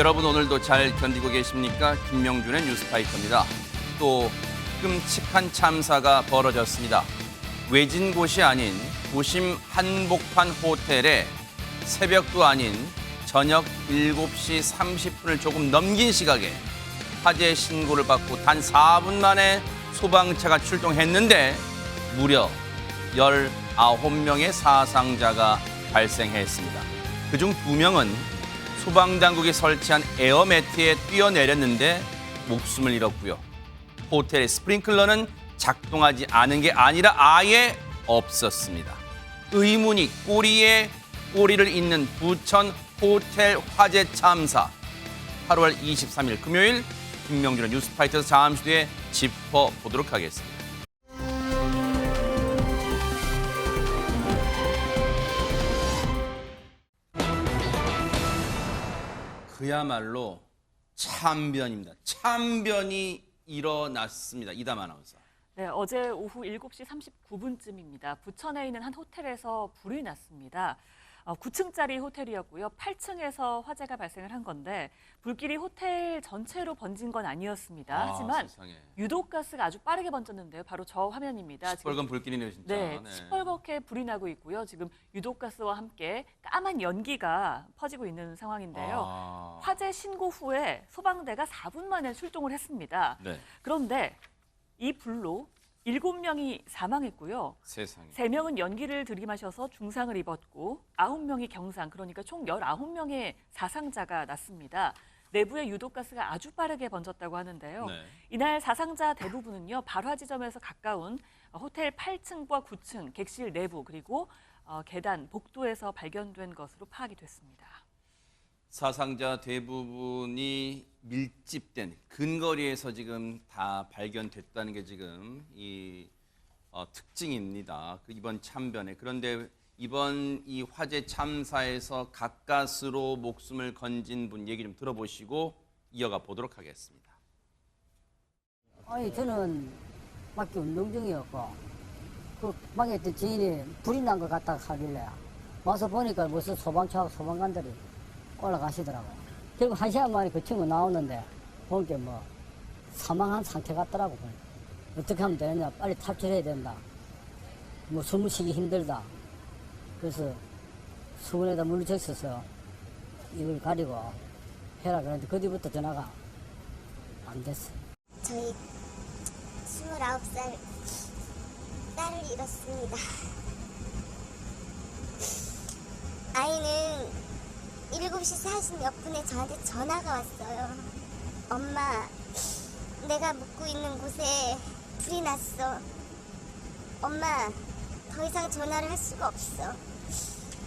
여러분 오늘도 잘 견디고 계십니까? 김명준의 뉴스파이터입니다. 또 끔찍한 참사가 벌어졌습니다. 외진 곳이 아닌 도심 한복판 호텔에 새벽도 아닌 저녁 7시 30분을 조금 넘긴 시각에 화재 신고를 받고 단 4분 만에 소방차가 출동했는데 무려 19명의 사상자가 발생했습니다. 그중 2명은 소방당국이 설치한 에어매트에 뛰어내렸는데 목숨을 잃었고요. 호텔의 스프링클러는 작동하지 않은 게 아니라 아예 없었습니다. 의문이 꼬리에 꼬리를 잇는 부천 호텔 화재 참사. 8월 23일 금요일 김명준의 뉴스파이터에서 잠시 뒤에 짚어보도록 하겠습니다. 그야말로 참변입니다. 참변이 일어났습니다. 이담 아나운서. 네, 어제 오후 7시 39분쯤입니다. 부천에 있는 한 호텔에서 불이 났습니다. 9층짜리 호텔이었고요. 8층에서 화재가 발생을 한 건데 불길이 호텔 전체로 번진 건 아니었습니다. 하지만 세상에. 유독가스가 아주 빠르게 번졌는데요. 바로 저 화면입니다. 시뻘건 불길이네요, 진짜. 네, 시뻘겋게 불이 나고 있고요. 지금 유독가스와 함께 까만 연기가 퍼지고 있는 상황인데요. 화재 신고 후에 소방대가 4분 만에 출동을 했습니다. 네. 그런데 이 불로 7명이 사망했고요. 세상에. 3명은 연기를 들이마셔서 중상을 입었고 9명이 경상, 그러니까 총 19명의 사상자가 났습니다. 내부에 유독가스가 아주 빠르게 번졌다고 하는데요. 네. 이날 사상자 대부분은요. 발화 지점에서 가까운 호텔 8층과 9층, 객실 내부 그리고 계단, 복도에서 발견된 것으로 파악이 됐습니다. 사상자 대부분이 밀집된 근거리에서 지금 다 발견됐다는 게 지금 이 특징입니다. 이번 참변에. 그런데 이번 이 화재 참사에서 가까스로 목숨을 건진 분 얘기 좀 들어보시고 이어가 보도록 하겠습니다. 아니 저는 밖에 운동 중이었고 그 방에 있던 지인이 불이 난 것 같다 하길래 와서 보니까 무슨 소방차하고 소방관들이 올라가시더라고요. 결국 1시간 만에 그 친구 나오는데 보니까 뭐 사망한 상태 같더라고. 어떻게 하면 되느냐, 빨리 탈출해야 된다, 뭐 숨을 쉬기 힘들다. 그래서 수건에다 물을 적셔서 입을 가리고 해라 그랬는데 그 뒤부터 전화가 안 됐어요. 저희 29살 딸을 잃었습니다. 아이는 7시 40 몇 분에 저한테 전화가 왔어요. 엄마, 내가 묵고 있는 곳에 불이 났어. 엄마, 더 이상 전화를 할 수가 없어.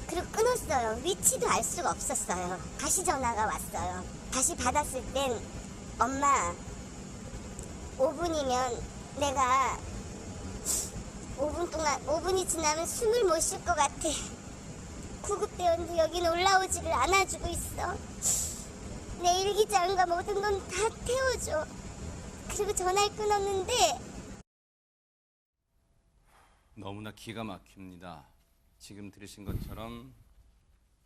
그리고 끊었어요. 위치도 알 수가 없었어요. 다시 전화가 왔어요. 다시 받았을 땐 엄마, 5분이면 내가 5분이 지나면 숨을 못 쉴 것 같아. 구급대원도 여기는 올라오지를 않아주고 있어. 내 일기장과 모든 건 다 태워줘. 그리고 전화를 끊었는데 너무나 기가 막힙니다. 지금 들으신 것처럼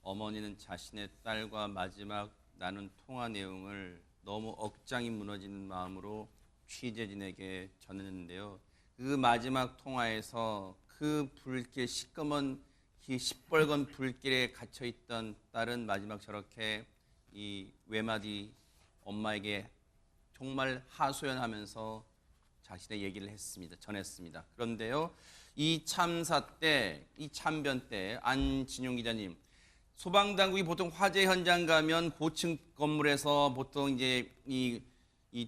어머니는 자신의 딸과 마지막 나눈 통화 내용을 너무 억장이 무너지는 마음으로 취재진에게 전했는데요. 그 마지막 통화에서 그 불길, 시꺼먼 이 시뻘건 불길에 갇혀있던 딸은 마지막 저렇게 이 외마디 엄마에게 정말 하소연하면서 자신의 얘기를 전했습니다. 그런데요, 이 참사 때, 이 참변 때 안진용 기자님, 소방당국이 보통 화재 현장 가면 고층 건물에서 보통 이제 이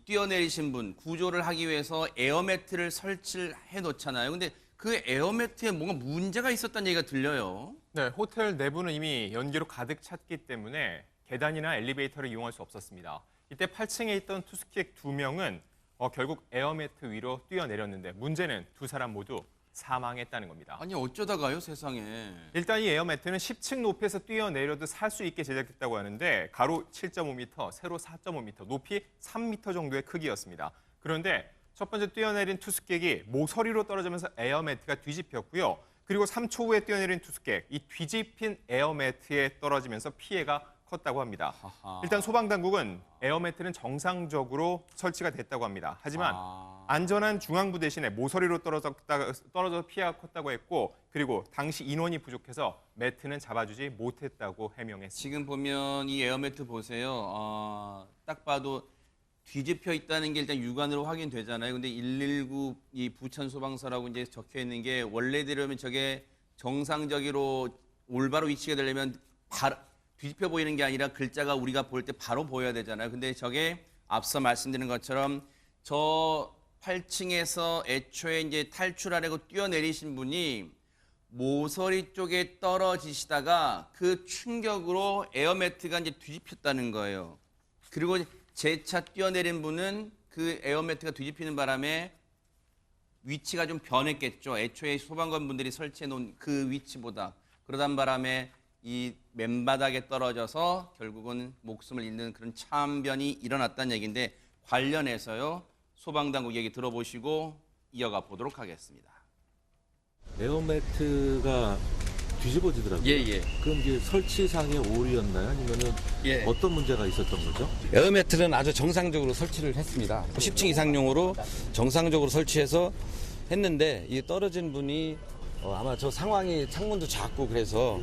뛰어내리신 분 구조를 하기 위해서 에어매트를 설치를 해 놓잖아요. 근데 그 에어매트에 뭔가 문제가 있었다는 얘기가 들려요. 네, 호텔 내부는 이미 연기로 가득 찼기 때문에 계단이나 엘리베이터를 이용할 수 없었습니다. 이때 8층에 있던 투숙객 2명은 결국 에어매트 위로 뛰어내렸는데 문제는 2사람 모두 사망했다는 겁니다. 아니 어쩌다가요, 세상에. 일단 이 에어매트는 10층 높이에서 뛰어내려도 살 수 있게 제작됐다고 하는데 가로 7.5m, 세로 4.5m, 높이 3m 정도의 크기였습니다. 그런데 첫 번째 뛰어내린 투숙객이 모서리로 떨어지면서 에어매트가 뒤집혔고요. 그리고 3초 후에 뛰어내린 투숙객, 이 뒤집힌 에어매트에 떨어지면서 피해가 컸다고 합니다. 하하. 일단 소방당국은 에어매트는 정상적으로 설치가 됐다고 합니다. 하지만 안전한 중앙부 대신에 모서리로 떨어져 피해가 컸다고 했고, 그리고 당시 인원이 부족해서 매트는 잡아주지 못했다고 해명했습니다. 지금 보면 이 에어매트 보세요. 딱 봐도 뒤집혀 있다는 게 일단 육안으로 확인되잖아요. 근데 119 이 부천 소방서라고 이제 적혀 있는 게 원래대로면 저게 정상적으로 올바로 위치가 되려면 바로 뒤집혀 보이는 게 아니라 글자가 우리가 볼 때 바로 보여야 되잖아요. 근데 저게 앞서 말씀드린 것처럼 저 8층에서 애초에 이제 탈출하려고 뛰어내리신 분이 모서리 쪽에 떨어지시다가 그 충격으로 에어매트가 이제 뒤집혔다는 거예요. 그리고 재차 뛰어내린 분은 그 에어매트가 뒤집히는 바람에 위치가 좀 변했겠죠. 애초에 소방관 분들이 설치해 놓은 그 위치보다. 그러단 바람에 이 맨바닥에 떨어져서 결국은 목숨을 잃는 그런 참변이 일어났다는 얘기인데, 관련해서요 소방당국 얘기 들어보시고 이어가 보도록 하겠습니다. 에어매트가 뒤집어지더라고요. 예. 그럼 이게 설치상의 오류였나요? 아니면은 예. 어떤 문제가 있었던 거죠? 에어매트는 아주 정상적으로 설치를 했습니다. 10층 이상용으로 정상적으로 설치해서 했는데 이 떨어진 분이 아마 저 상황이 창문도 작고 그래서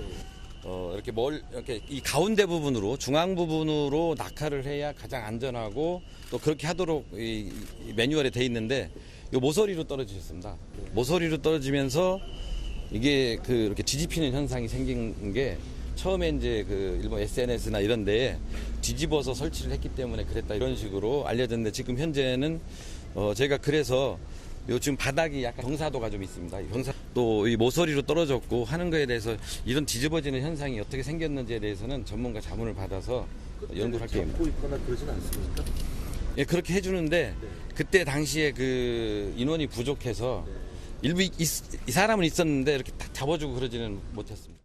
이렇게 이 가운데 부분으로 중앙 부분으로 낙하를 해야 가장 안전하고 또 그렇게 하도록 이 매뉴얼에 돼 있는데 이 모서리로 떨어지셨습니다. 모서리로 떨어지면서 이게 이렇게 뒤집히는 현상이 생긴 게 처음에 이제 일본 SNS나 이런 데에 뒤집어서 설치를 했기 때문에 그랬다 이런 식으로 알려졌는데, 지금 현재는 저희가 그래서 지금 바닥이 약간 경사도가 좀 있습니다. 또 이 모서리로 떨어졌고 하는 거에 대해서 이런 뒤집어지는 현상이 어떻게 생겼는지에 대해서는 전문가 자문을 받아서 연구를 할 계획입니다. 잡고 있거나 그러진 않습니까? 예, 그렇게 해주는데 그때 당시에 인원이 부족해서 일부 이 사람은 있었는데 이렇게 딱 잡아주고 그러지는 못했습니다.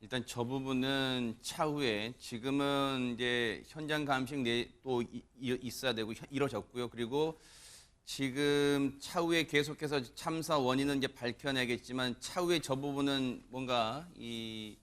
일단 저 부분은 차후에 지금은 이제 현장 감식 또 있어야 되고 이루어졌고요. 그리고 지금 차후에 계속해서 참사 원인은 이제 밝혀내겠지만 차후에 저 부분은 뭔가 이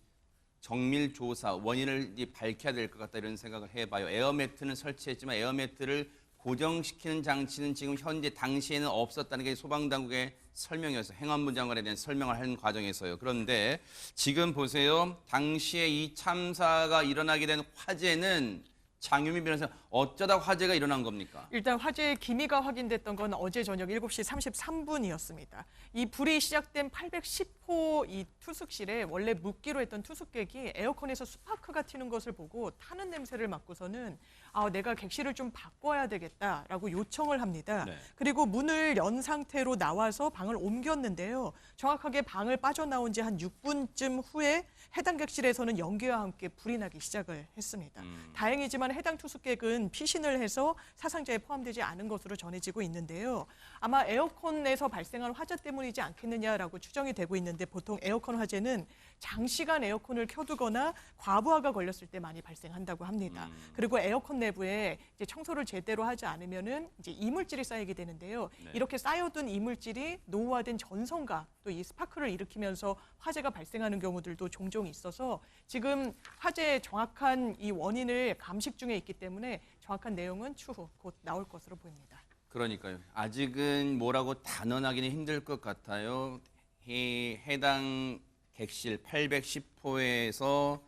정밀 조사 원인을 이제 밝혀야 될 것 같다 이런 생각을 해봐요. 에어매트는 설치했지만 에어매트를 고정시키는 장치는 지금 현재 당시에는 없었다는 게 소방당국의 설명이었어요. 행안부 장관에 대한 설명을 하는 과정에서요. 그런데 지금 보세요. 당시에 이 참사가 일어나게 된 화재는 장유미 변호사 어쩌다 화재가 일어난 겁니까? 일단 화재의 기미가 확인됐던 건 어제 저녁 7시 33분이었습니다. 이 불이 시작된 810호 이 투숙실에 원래 묵기로 했던 투숙객이 에어컨에서 스파크가 튀는 것을 보고 타는 냄새를 맡고서는 내가 객실을 좀 바꿔야 되겠다라고 요청을 합니다. 네. 그리고 문을 연 상태로 나와서 방을 옮겼는데요. 정확하게 방을 빠져나온 지 한 6분쯤 후에 해당 객실에서는 연기와 함께 불이 나기 시작을 했습니다. 다행이지만 해당 투숙객은 피신을 해서 사상자에 포함되지 않은 것으로 전해지고 있는데요. 아마 에어컨에서 발생한 화재 때문이지 않겠느냐라고 추정이 되고 있는데, 보통 에어컨 화재는 장시간 에어컨을 켜두거나 과부하가 걸렸을 때 많이 발생한다고 합니다. 그리고 에어컨 내부에 이제 청소를 제대로 하지 않으면은 이제 이물질이 쌓이게 되는데요. 네. 이렇게 쌓여둔 이물질이 노후화된 전선과 또 이 스파크를 일으키면서 화재가 발생하는 경우들도 종종 있어서 지금 화재의 정확한 이 원인을 감식 중에 있기 때문에 정확한 내용은 추후 곧 나올 것으로 보입니다. 그러니까요. 아직은 뭐라고 단언하기는 힘들 것 같아요. 해당 객실 810호에서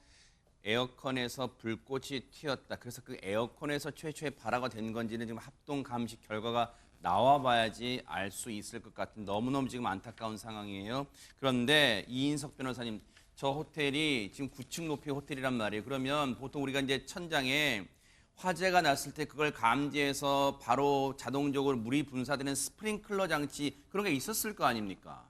에어컨에서 불꽃이 튀었다. 그래서 그 에어컨에서 최초의 발화가 된 건지는 지금 합동 감식 결과가 나와봐야지 알 수 있을 것 같은 너무너무 지금 안타까운 상황이에요. 그런데 이인석 변호사님, 저 호텔이 지금 9층 높이 호텔이란 말이에요. 그러면 보통 우리가 이제 천장에 화재가 났을 때 그걸 감지해서 바로 자동적으로 물이 분사되는 스프링클러 장치 그런 게 있었을 거 아닙니까?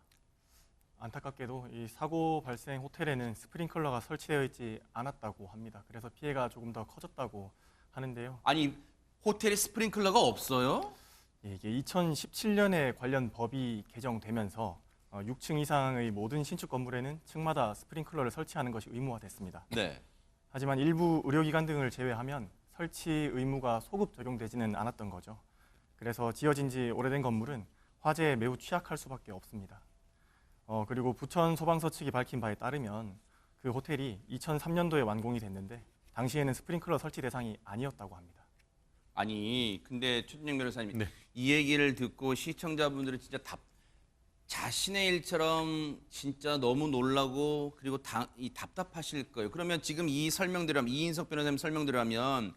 안타깝게도 이 사고 발생 호텔에는 스프링클러가 설치되어 있지 않았다고 합니다. 그래서 피해가 조금 더 커졌다고 하는데요. 아니, 호텔에 스프링클러가 없어요? 이게 2017년에 관련 법이 개정되면서 6층 이상의 모든 신축 건물에는 층마다 스프링클러를 설치하는 것이 의무화됐습니다. 네. 하지만 일부 의료기관 등을 제외하면 설치 의무가 소급 적용되지는 않았던 거죠. 그래서 지어진 지 오래된 건물은 화재에 매우 취약할 수밖에 없습니다. 그리고 부천 소방서 측이 밝힌 바에 따르면 그 호텔이 2003년도에 완공이 됐는데 당시에는 스프링클러 설치 대상이 아니었다고 합니다. 아니, 근데 최준영 변호사님, 네. 이 얘기를 듣고 시청자분들은 진짜 자신의 일처럼 진짜 너무 놀라고 그리고 답답하실 거예요. 그러면 지금 이 설명대로라면, 이인석 변호사님 설명대로라면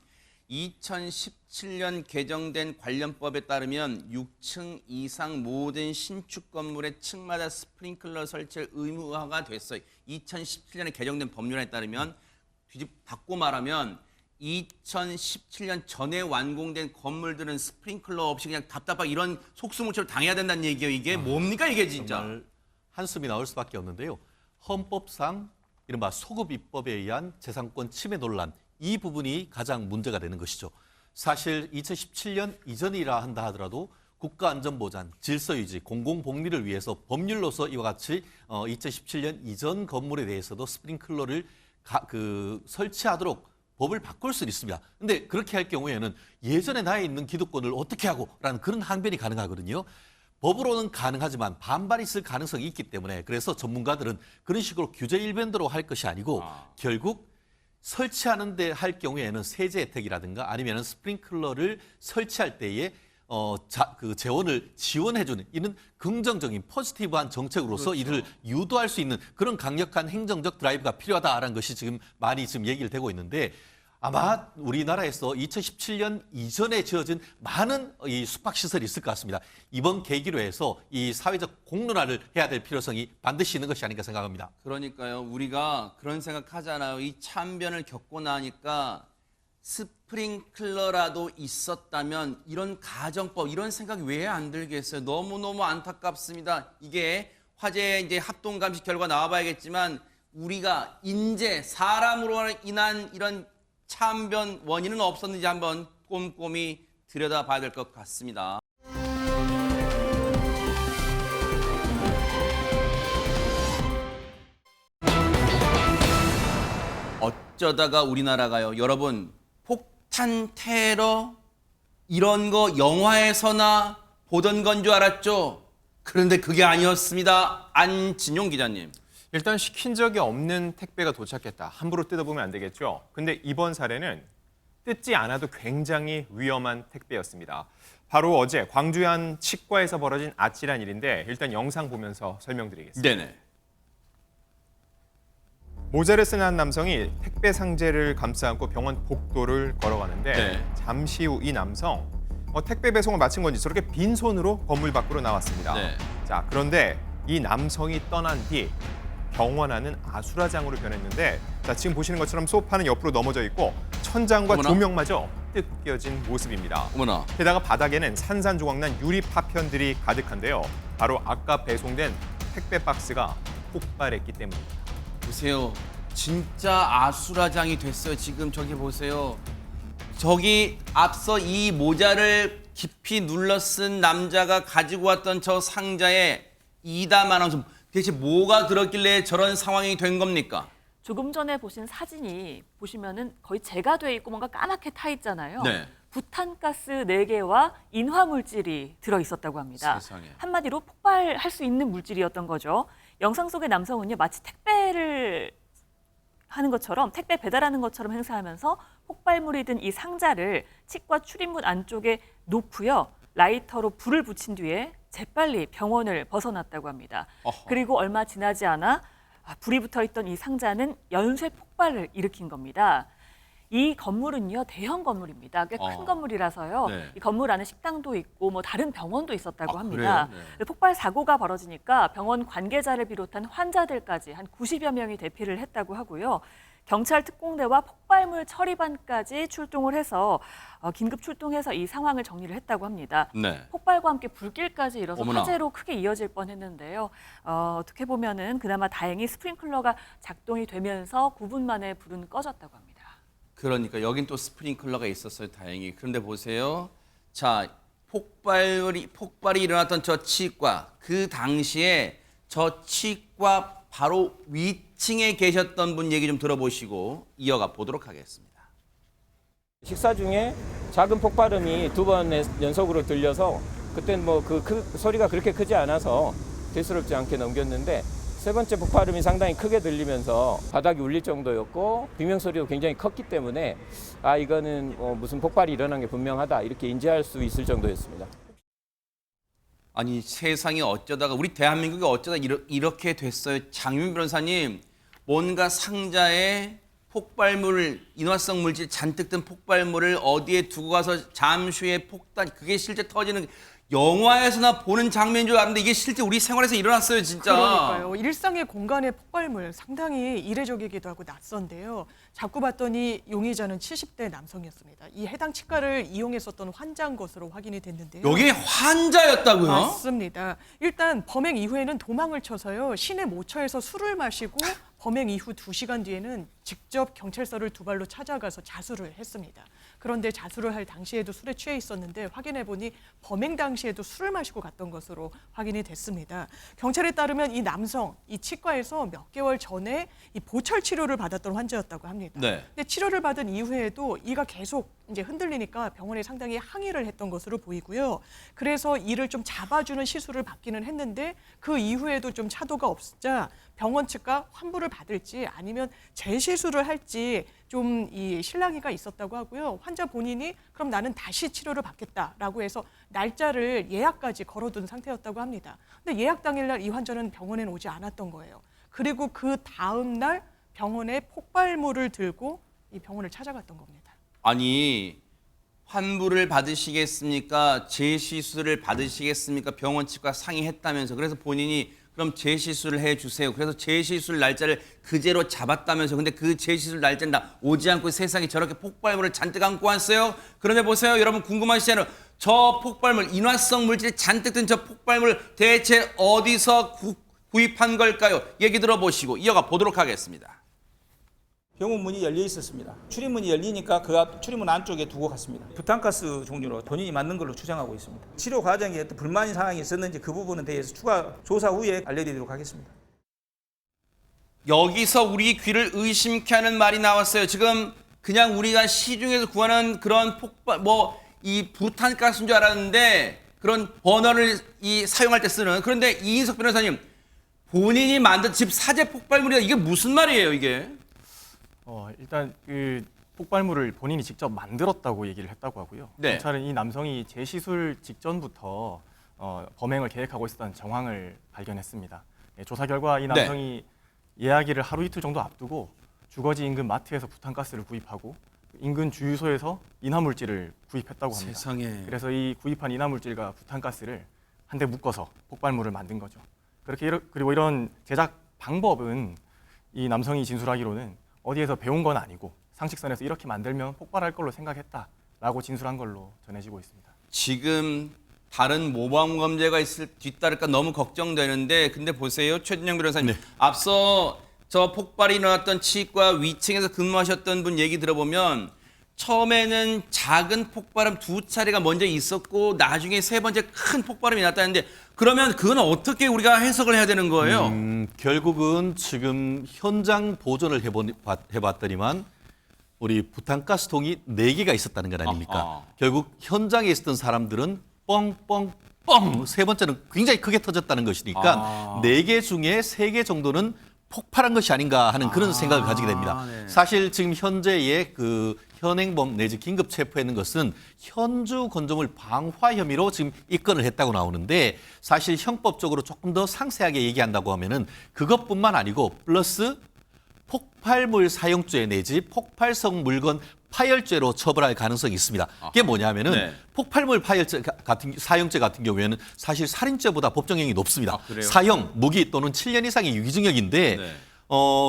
2017년 개정된 관련법에 따르면 6층 이상 모든 신축 건물의 층마다 스프링클러 설치를 의무화가 됐어요. 2017년에 개정된 법률에 따르면 바꿔 말하면 2017년 전에 완공된 건물들은 스프링클러 없이 그냥 답답하게 이런 속수무책을 당해야 된다는 얘기예요. 이게 뭡니까 이게 진짜. 정말 한숨이 나올 수밖에 없는데요. 헌법상 이른바 소급 입법에 의한 재산권 침해 논란, 이 부분이 가장 문제가 되는 것이죠. 사실 2017년 이전이라 한다 하더라도 국가안전보장, 질서유지, 공공복리를 위해서 법률로서 이와 같이 2017년 이전 건물에 대해서도 스프링클러를 설치하도록 법을 바꿀 수는 있습니다. 근데 그렇게 할 경우에는 예전에 나에 있는 기득권을 어떻게 하고 라는 그런 항변이 가능하거든요. 법으로는 가능하지만 반발이 있을 가능성이 있기 때문에 그래서 전문가들은 그런 식으로 규제 일변도로 할 것이 아니고 결국 설치하는 데 할 경우에는 세제 혜택이라든가 아니면 스프링클러를 설치할 때에 그 재원을 지원해주는 이는 긍정적인 포지티브한 정책으로서 그렇죠. 이를 유도할 수 있는 그런 강력한 행정적 드라이브가 필요하다라는 것이 지금 많이 지금 얘기를 되고 있는데 아마 우리나라에서 2017년 이전에 지어진 많은 이 숙박시설이 있을 것 같습니다. 이번 계기로 해서 이 사회적 공론화를 해야 될 필요성이 반드시 있는 것이 아닌가 생각합니다. 그러니까요. 우리가 그런 생각하잖아요. 이 참변을 겪고 나니까 스프링클러라도 있었다면 이런 가정법, 이런 생각이 왜 안 들겠어요? 너무너무 안타깝습니다. 이게 화재 이제 합동감식 결과 나와봐야겠지만 우리가 인재, 사람으로 인한 이런 참변 원인은 없었는지 한번 꼼꼼히 들여다봐야 될 것 같습니다. 어쩌다가 우리나라가요. 여러분, 폭탄 테러 이런 거 영화에서나 보던 건 줄 알았죠? 그런데 그게 아니었습니다. 안진용 기자님. 일단 시킨 적이 없는 택배가 도착했다. 함부로 뜯어보면 안 되겠죠. 근데 이번 사례는 뜯지 않아도 굉장히 위험한 택배였습니다. 바로 어제 광주의 한 치과에서 벌어진 아찔한 일인데 일단 영상 보면서 설명드리겠습니다. 네네. 모자를 쓴 한 남성이 택배 상자를 감싸 안고 병원 복도를 걸어가는데 네. 잠시 후 이 남성 택배 배송을 마친 건지 저렇게 빈손으로 건물 밖으로 나왔습니다. 네. 자, 그런데 이 남성이 떠난 뒤 병원 안은 아수라장으로 변했는데 자, 지금 보시는 것처럼 소파는 옆으로 넘어져 있고 천장과 어머나. 조명마저 뜯겨진 모습입니다. 어머나. 게다가 바닥에는 산산조각난 유리 파편들이 가득한데요. 바로 아까 배송된 택배 박스가 폭발했기 때문입니다. 보세요. 진짜 아수라장이 됐어요. 지금 저기 보세요. 저기 앞서 이 모자를 깊이 눌러 쓴 남자가 가지고 왔던 저 상자에 이다만 원, 대체 뭐가 들었길래 저런 상황이 된 겁니까? 조금 전에 보신 사진이 보시면은 거의 재가 돼 있고 뭔가 까맣게 타 있잖아요. 네. 부탄가스 4개와 인화 물질이 들어 있었다고 합니다. 세상에. 한마디로 폭발할 수 있는 물질이었던 거죠. 영상 속의 남성은요, 마치 택배 배달하는 것처럼 행세하면서 폭발물이 든 이 상자를 치과 출입문 안쪽에 놓고요, 라이터로 불을 붙인 뒤에 재빨리 병원을 벗어났다고 합니다. 어허. 그리고 얼마 지나지 않아 불이 붙어 있던 이 상자는 연쇄 폭발을 일으킨 겁니다. 이 건물은요, 대형 건물입니다. 꽤 큰 어. 건물이라서요. 네. 이 건물 안에 식당도 있고 뭐 다른 병원도 있었다고 아, 합니다. 그래요? 네. 폭발 사고가 벌어지니까 병원 관계자를 비롯한 환자들까지 한 90여 명이 대피를 했다고 하고요. 경찰 특공대와 폭발물 처리반까지 출동을 해서 긴급 출동해서 이 상황을 정리를 했다고 합니다. 네. 폭발과 함께 불길까지 일어서 어머나. 화재로 크게 이어질 뻔했는데요. 어떻게 보면은 그나마 다행히 스프링클러가 작동이 되면서 9분 만에 불은 꺼졌다고 합니다. 그러니까 여긴 또 스프링클러가 있었어요. 다행히. 그런데 보세요. 자, 폭발이 일어났던 저 치과, 그 당시에 저 치과 바로 위층에 계셨던 분 얘기 좀 들어보시고 이어가 보도록 하겠습니다. 식사 중에 작은 폭발음이 2번 연속으로 들려서 그때는 뭐 그 소리가 그렇게 크지 않아서 대수롭지 않게 넘겼는데 세 번째 폭발음이 상당히 크게 들리면서 바닥이 울릴 정도였고 비명 소리도 굉장히 컸기 때문에 이거는 무슨 폭발이 일어난 게 분명하다 이렇게 인지할 수 있을 정도였습니다. 아니 세상이 어쩌다가 우리 대한민국이 어쩌다 이렇게 됐어요. 장윤 변호사님, 뭔가 상자에 폭발물, 인화성 물질 잔뜩 든 폭발물을 어디에 두고 가서 잠시 후에 폭탄, 그게 실제 터지는, 영화에서나 보는 장면인 줄 알았는데 이게 실제 우리 생활에서 일어났어요, 진짜. 그러니까요. 일상의 공간의 폭발물 상당히 이례적이기도 하고 낯선데요. 자꾸 봤더니 용의자는 70대 남성이었습니다. 이 해당 치과를 이용했었던 환자인 것으로 확인이 됐는데요. 여기 환자였다고요? 맞습니다. 일단 범행 이후에는 도망을 쳐서요. 시내 모처에서 술을 마시고 범행 이후 2시간 뒤에는 직접 경찰서를 두 발로 찾아가서 자수를 했습니다. 그런데 자수를 할 당시에도 술에 취해 있었는데 확인해 보니 범행 당시에도 술을 마시고 갔던 것으로 확인이 됐습니다. 경찰에 따르면 이 남성, 이 치과에서 몇 개월 전에 이 보철 치료를 받았던 환자였다고 합니다. 네. 근데 치료를 받은 이후에도 이가 계속 이제 흔들리니까 병원에 상당히 항의를 했던 것으로 보이고요. 그래서 이를 좀 잡아주는 시술을 받기는 했는데 그 이후에도 좀 차도가 없자 병원 측과 환부를 받을지 아니면 재시술을 할지 좀 이 실랑이가 있었다고 하고요. 환자 본인이 그럼 나는 다시 치료를 받겠다라고 해서 날짜를 예약까지 걸어둔 상태였다고 합니다. 근데 예약 당일날 이 환자는 병원에 오지 않았던 거예요. 그리고 그 다음 날 병원에 폭발물을 들고 이 병원을 찾아갔던 겁니다. 아니, 환부를 받으시겠습니까? 재시술을 받으시겠습니까? 병원 측과 상의했다면서. 그래서 본인이 그럼 재시술을 해주세요. 그래서 재시술 날짜를 그제로 잡았다면서. 근데 그 재시술 날짜는 다 오지 않고 세상에 저렇게 폭발물을 잔뜩 안고 왔어요. 그런데 보세요. 여러분 궁금하시잖아요. 저 폭발물, 인화성 물질이 잔뜩 든 저 폭발물 대체 어디서 구입한 걸까요? 얘기 들어보시고 이어가 보도록 하겠습니다. 병원 문이 열려 있었습니다. 출입문이 열리니까 그 앞 출입문 안쪽에 두고 갔습니다. 부탄가스 종류로 본인이 맞는 걸로 추정하고 있습니다. 치료 과정에 어떤 불만 사항이 있었는지 그 부분에 대해서 추가 조사 후에 알려드리도록 하겠습니다. 여기서 우리 귀를 의심케 하는 말이 나왔어요. 지금 그냥 우리가 시중에서 구하는 그런 폭발, 이 부탄가스인 줄 알았는데 그런 버너를 사용할 때 쓰는. 그런데 이인석 변호사님, 본인이 만든 집 사제 폭발물이다. 이게 무슨 말이에요, 이게? 일단 그 폭발물을 본인이 직접 만들었다고 얘기를 했다고 하고요. 네. 경찰은 이 남성이 재시술 직전부터 범행을 계획하고 있었던 정황을 발견했습니다. 조사 결과 이 남성이 예약일을 하루 이틀 정도 앞두고 주거지 인근 마트에서 부탄가스를 구입하고 인근 주유소에서 인화물질을 구입했다고 합니다. 세상에. 그래서 이 구입한 인화물질과 부탄가스를 한데 묶어서 폭발물을 만든 거죠. 그리고 이런 제작 방법은 이 남성이 진술하기로는 어디에서 배운 건 아니고 상식선에서 이렇게 만들면 폭발할 걸로 생각했다라고 진술한 걸로 전해지고 있습니다. 지금 다른 모범 범죄가 뒤따를까 너무 걱정되는데, 근데 보세요, 최진영 변호사님. 앞서 저 폭발이 일어났던 치과 위층에서 근무하셨던 분 얘기 들어보면 처음에는 작은 폭발음 2차례가 먼저 있었고 나중에 3번째 큰 폭발음이 났다는데, 그러면 그건 어떻게 우리가 해석을 해야 되는 거예요? 결국은 지금 현장 보존을 해봤더니만 우리 부탄가스통이 4개가 있었다는 것 아닙니까? 아하. 결국 현장에 있었던 사람들은 뻥뻥뻥, 3번째는 굉장히 크게 터졌다는 것이니까 4개 중에 3개 정도는 폭발한 것이 아닌가 하는 그런 생각을 가지게 됩니다. 네. 사실 지금 현재의 그 현행범 내지 긴급 체포했는 것은 현주 건조물 방화 혐의로 지금 입건을 했다고 나오는데, 사실 형법적으로 조금 더 상세하게 얘기한다고 하면은 그것뿐만 아니고 플러스 폭발물 사용죄 내지 폭발성 물건 파열죄로 처벌할 가능성이 있습니다. 그게 뭐냐면은 폭발물 파열죄 같은 사용죄 같은 경우에는 사실 살인죄보다 법정형이 높습니다. 사형, 무기 또는 7년 이상의 유기징역인데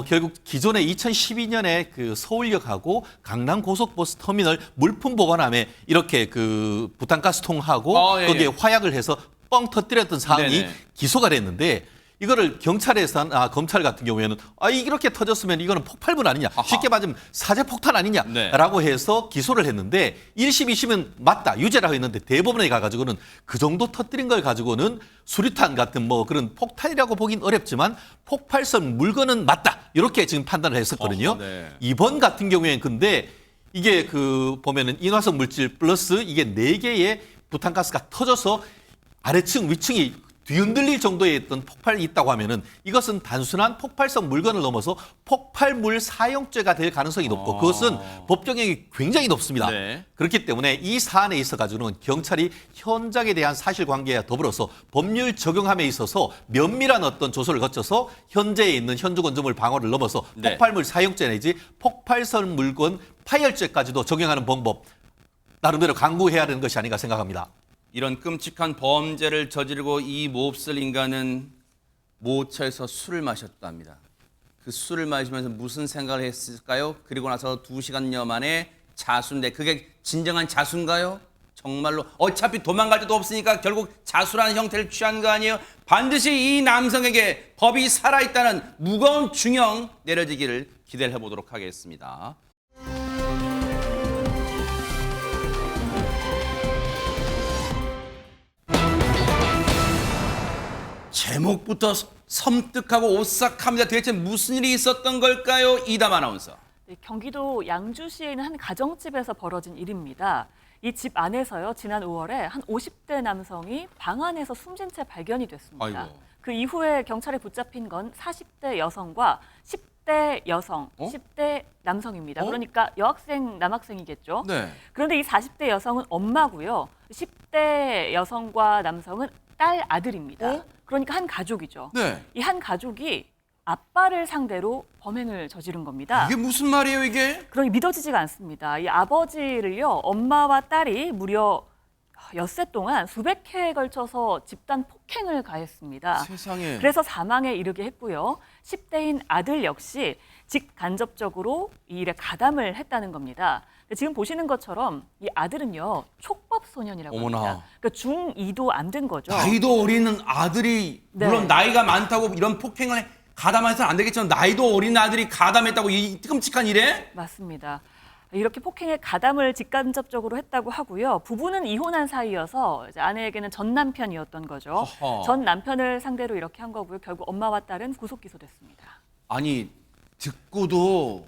결국 기존에 2012년에 그 서울역하고 강남 고속버스 터미널 물품 보관함에 이렇게 그 부탄가스통하고 거기에 화약을 해서 뻥 터뜨렸던 사항이 기소가 됐는데, 이거를 경찰에서 검찰 같은 경우에는 이렇게 터졌으면 이거는 폭발물 아니냐, 쉽게 말하면 사제폭탄 아니냐라고 해서 기소를 했는데 1심, 2심은 맞다, 유죄라고 했는데 대법원에 가가지고는 그 정도 터뜨린 걸 가지고는 수류탄 같은 그런 폭탄이라고 보긴 어렵지만 폭발성 물건은 맞다, 이렇게 지금 판단을 했었거든요. 이번 같은 경우에는 근데 이게 그 보면은 인화성 물질 플러스 이게 4개의 부탄가스가 터져서 아래층 위층이 뒤흔들릴 정도의 어떤 폭발이 있다고 하면은 이것은 단순한 폭발성 물건을 넘어서 폭발물 사용죄가 될 가능성이 높고 그것은 법정형이 굉장히 높습니다. 네. 그렇기 때문에 이 사안에 있어 가지고는 경찰이 현장에 대한 사실관계와 더불어서 법률 적용함에 있어서 면밀한 어떤 조사를 거쳐서 현재에 있는 현주건조물 방어를 넘어서 네. 폭발물 사용죄 내지 폭발성 물건 파열죄까지도 적용하는 방법 나름대로 강구해야 되는 것이 아닌가 생각합니다. 이런 끔찍한 범죄를 저지르고 이 몹쓸 인간은 모처에서 술을 마셨답니다. 그 술을 마시면서 무슨 생각을 했을까요? 그리고 나서 2시간여 만에 자수인데 그게 진정한 자수인가요? 정말로 어차피 도망갈 데도 없으니까 결국 자수라는 형태를 취한 거 아니에요? 반드시 이 남성에게 법이 살아있다는 무거운 중형 내려지기를 기대를 해보도록 하겠습니다. 제목부터 섬뜩하고 오싹합니다. 대체 무슨 일이 있었던 걸까요? 이담 아나운서. 네, 경기도 양주시에 있는 한 가정집에서 벌어진 일입니다. 이 집 안에서요, 지난 5월에 한 50대 남성이 방 안에서 숨진 채 발견이 됐습니다. 아이고. 그 이후에 경찰에 붙잡힌 건 40대 여성과 10대 여성, 10대 남성입니다. 그러니까 여학생, 남학생이겠죠. 네. 그런데 이 40대 여성은 엄마고요. 10대 여성과 남성은 딸, 아들입니다. 그러니까 한 가족이죠. 네. 이 한 가족이 아빠를 상대로 범행을 저지른 겁니다. 이게 무슨 말이에요, 이게? 그러니 믿어지지가 않습니다. 이 아버지를요, 엄마와 딸이 무려 엿새 동안 수백 회에 걸쳐서 집단 폭행을 가했습니다. 세상에. 그래서 사망에 이르게 했고요. 10대인 아들 역시 직간접적으로 이 일에 가담을 했다는 겁니다. 지금 보시는 것처럼 이 아들은요, 촉법 소년이라고 어머나. 합니다. 그러니까 중2도 안 된 거죠. 나이도 어린 아들이 네. 물론 나이가 많다고 이런 폭행을 가담해서는 안 되겠지만 나이도 어린 아들이 가담했다고 이 끔찍한 일에? 맞습니다. 이렇게 폭행에 가담을 직간접적으로 했다고 하고요. 부부는 이혼한 사이여서 이제 아내에게는 전 남편이었던 거죠. 허허. 전 남편을 상대로 이렇게 한 거고요. 결국 엄마와 딸은 구속 기소됐습니다. 아니 듣고도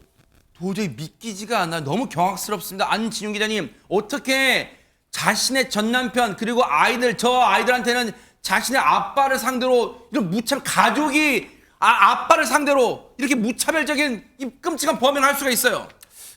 도저히 믿기지가 않아요. 너무 경악스럽습니다. 안진용 기자님, 어떻게 자신의 전 남편 그리고 아이들, 저 아이들한테는 자신의 아빠를 상대로 이런 가족이 아빠를 상대로 이렇게 무차별적인 이 끔찍한 범행을 할 수가 있어요.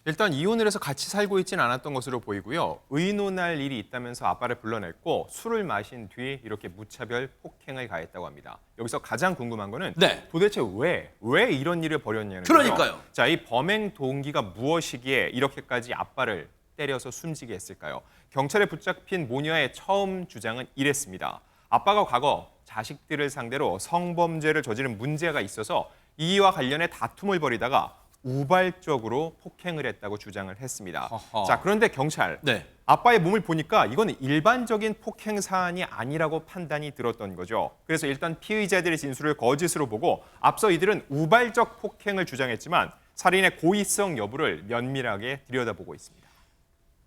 일단 이혼을 해서 같이 살고 있지는 않았던 것으로 보이고요. 의논할 일이 있다면서 아빠를 불러냈고 술을 마신 뒤 이렇게 무차별 폭행을 가했다고 합니다. 여기서 가장 궁금한 거는 네. 도대체 왜 이런 일을 벌였냐는 거죠. 그러니까요. 자, 이 범행 동기가 무엇이기에 이렇게까지 아빠를 때려서 숨지게 했을까요? 경찰에 붙잡힌 모녀의 처음 주장은 이랬습니다. 아빠가 과거 자식들을 상대로 성범죄를 저지른 문제가 있어서 이와 관련해 다툼을 벌이다가 우발적으로 폭행을 했다고 주장을 했습니다. 허허. 자, 그런데 경찰, 네. 아빠의 몸을 보니까 이건 일반적인 폭행 사안이 아니라고 판단이 들었던 거죠. 그래서 일단 피의자들의 진술을 거짓으로 보고 앞서 이들은 우발적 폭행을 주장했지만 살인의 고의성 여부를 면밀하게 들여다보고 있습니다.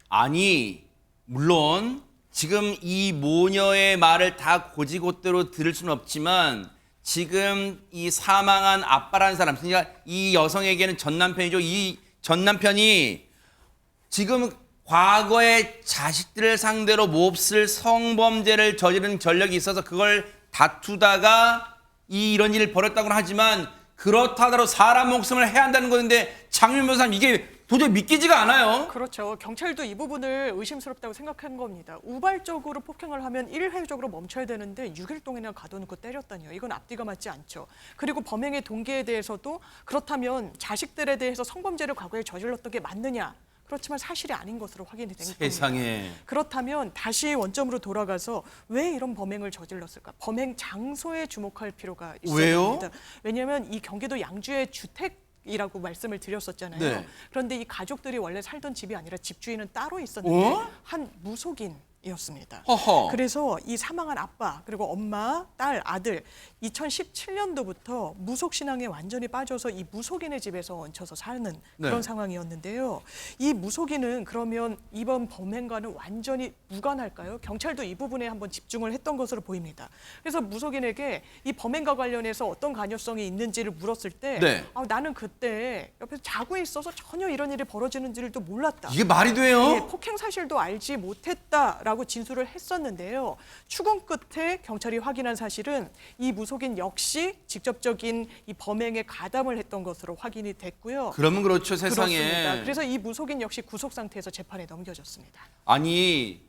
아니 물론 지금 이 모녀의 말을 다 고지고대로 들을 수는 없지만 지금 이 사망한 아빠라는 사람, 그러니까 이 여성에게는 전 남편이죠. 이 전 남편이 지금 과거에 자식들을 상대로 몹쓸 성범죄를 저지른 전력이 있어서 그걸 다투다가 이런 일을 벌였다고 하지만 그렇다 하더라도 사람 목숨을 해야 한다는 건데 장윤 변호사님 이게 도저히 믿기지가 않아요. 그렇죠. 경찰도 이 부분을 의심스럽다고 생각한 겁니다. 우발적으로 폭행을 하면 일회적으로 멈춰야 되는데 6일 동안이나 가둬놓고 때렸다니요. 이건 앞뒤가 맞지 않죠. 그리고 범행의 동기에 대해서도 그렇다면 자식들에 대해서 성범죄를 과거에 저질렀던 게 맞느냐? 그렇지만 사실이 아닌 것으로 확인이 된 겁니다. 세상에. 그렇다면 다시 원점으로 돌아가서 왜 이런 범행을 저질렀을까? 범행 장소에 주목할 필요가 있어요. 왜요? 왜냐하면 이 경기도 양주의 주택이라고 말씀을 드렸었잖아요. 네. 그런데 이 가족들이 원래 살던 집이 아니라 집주인은 따로 있었는데 어? 한 무속인이었습니다. 허허. 그래서 이 사망한 아빠 그리고 엄마, 딸, 아들 2017년도부터 무속 신앙에 완전히 빠져서 이 무속인의 집에서 얹혀서 사는 그런 네. 상황이었는데요. 이 무속인은 그러면 이번 범행과는 완전히 무관할까요? 경찰도 이 부분에 한번 집중을 했던 것으로 보입니다. 그래서 무속인에게 이 범행과 관련해서 어떤 관여성이 있는지를 물었을 때 네. 나는 그때 옆에서 자고 있어서 전혀 이런 일이 벌어지는 줄도 몰랐다. 이게 말이 돼요? 예, 폭행 사실도 알지 못했다라고 라고 진술을 했었는데요. 추궁 끝에 경찰이 확인한 사실은 이 무속인 역시 직접적인 이 범행에 가담을 했던 것으로 확인이 됐고요. 그러면 그렇죠, 세상에. 그렇습니다. 그래서 이 무속인 역시 구속 상태에서 재판에 넘겨졌습니다. 아니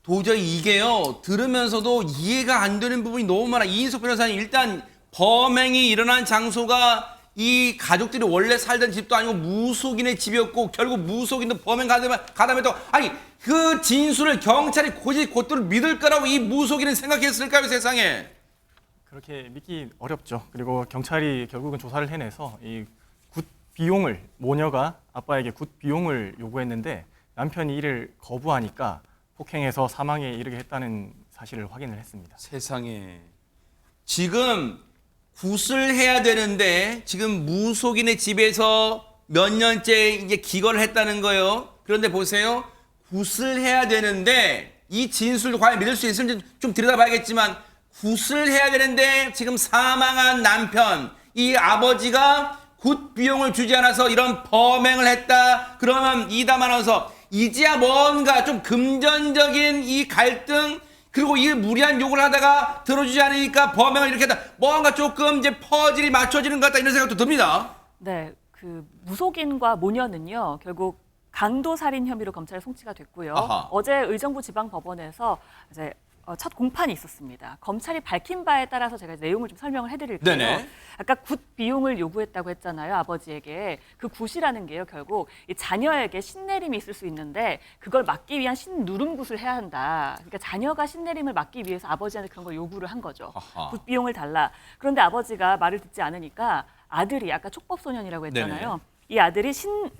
도저히 이게요 들으면서도 이해가 안 되는 부분이 너무 많아. 이인석 변호사님, 일단 범행이 일어난 장소가 이 가족들이 원래 살던 집도 아니고 무속인의 집이었고 결국 무속인도 범행 가담했다고. 아니 그 진술을 경찰이 곧도를 믿을 거라고 이 무속인은 생각했을까요, 세상에? 그렇게 믿기 어렵죠. 그리고 경찰이 결국은 조사를 해내서 이 굿 비용을, 모녀가 아빠에게 굿 비용을 요구했는데 남편이 이를 거부하니까 폭행해서 사망에 이르게 했다는 사실을 확인을 했습니다. 세상에. 지금 굿을 해야 되는데 지금 무속인의 집에서 몇 년째 이제 기거를 했다는 거예요. 그런데 보세요. 굿을 해야 되는데 이 진술도 과연 믿을 수 있을지 좀 들여다봐야겠지만 굿을 해야 되는데 지금 사망한 남편, 이 아버지가 굿 비용을 주지 않아서 이런 범행을 했다. 그러면 이담 아나운서, 이제야 뭔가 좀 금전적인 이 갈등, 그리고 이 무리한 요구를 하다가 들어주지 않으니까 범행을 이렇게 했다. 뭔가 조금 이제 퍼즐이 맞춰지는 것 같다, 이런 생각도 듭니다. 네, 그 무속인과 모녀는요, 결국 강도살인 혐의로 검찰에 송치가 됐고요. 아하. 어제 의정부 지방법원에서 이제 첫 공판이 있었습니다. 검찰이 밝힌 바에 따라서 제가 내용을 좀 설명을 해드릴게요. 네네. 아까 굿 비용을 요구했다고 했잖아요, 아버지에게. 그 굿이라는 게요, 결국 이 자녀에게 신내림이 있을 수 있는데 그걸 막기 위한 신누름굿을 해야 한다. 그러니까 자녀가 신내림을 막기 위해서 아버지한테 그런 걸 요구를 한 거죠. 아하. 굿 비용을 달라. 그런데 아버지가 말을 듣지 않으니까 아들이, 아까 촉법소년이라고 했잖아요. 네네. 이 아들이